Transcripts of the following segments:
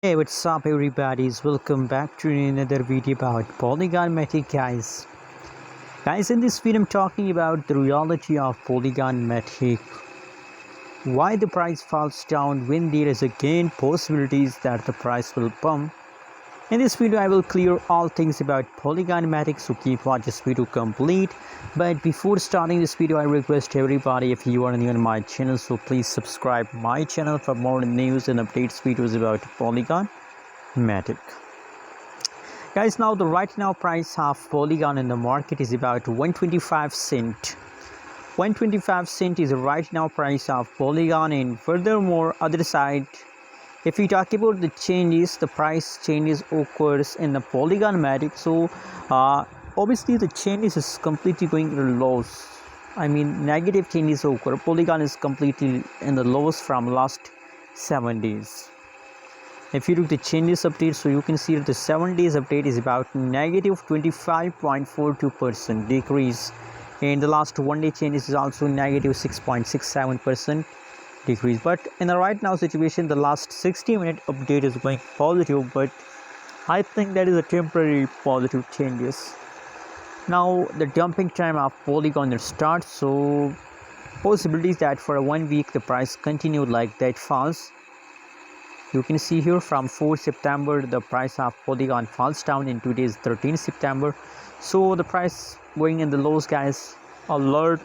Hey, what's up everybody? Welcome back to another video about Polygon Matic, guys. Guys, in this video I'm talking about the reality of Polygon Matic. Why the price falls down when there is again possibilities that the price will pump. In this video I will clear all things about Polygon Matic, so keep watching this video complete. But before starting this video, I request everybody, if you are new on my channel, so please subscribe my channel for more news and updates videos about Polygon Matic. Guys, now the right now price of Polygon in the market is about 125 cent. 125 cent is the right now price of Polygon, and furthermore other side, if we talk about the changes, the price changes occurs in the Polygon Matic. So obviously the changes is completely going to the lows. I mean negative changes occur. Polygon is completely in the lows from last 7 days. If you look the changes update, so you can see that the 7 days update is about negative 25.42% decrease, and the last 1 day changes is also negative 6.67% decrease. But in the right now situation, the last 60-minute update is going positive, but I think that is a temporary positive changes. Now the dumping time of Polygon starts, so possibilities that for 1 week the price continued like that falls. You can see here from 4 September the price of Polygon falls down, in today's 13 September. So the price going in the lows, guys. Alert.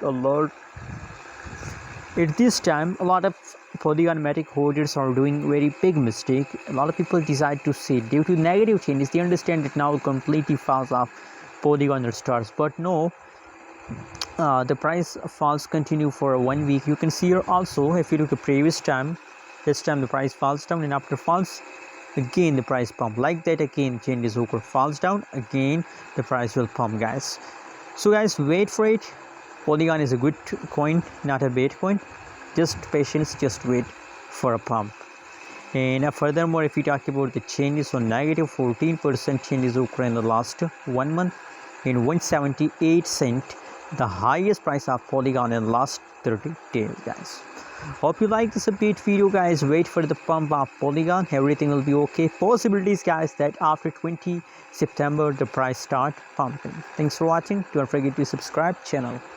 At this time, a lot of Polygon Matic holders are doing very big mistake. A lot of people decide to say due to negative changes, they understand it now completely falls off Polygon starts. But no, the price falls continue for 1 week. You can see here also, if you look at previous time, this time the price falls down, and after falls again the price pump like that. Again changes occur, falls down, again the price will pump, guys. So guys, wait for it. Polygon is a good coin, not a bad coin. Just patience, just wait for a pump. And furthermore, if we talk about the changes, so negative 14% changes occur in the last 1 month, in 178 cent, the highest price of Polygon in last 30 days, guys. Hope you like this update video, guys. Wait for the pump of Polygon, everything will be okay. Possibilities, guys, that after 20 September the price start pumping. Thanks for watching. Don't forget to subscribe channel.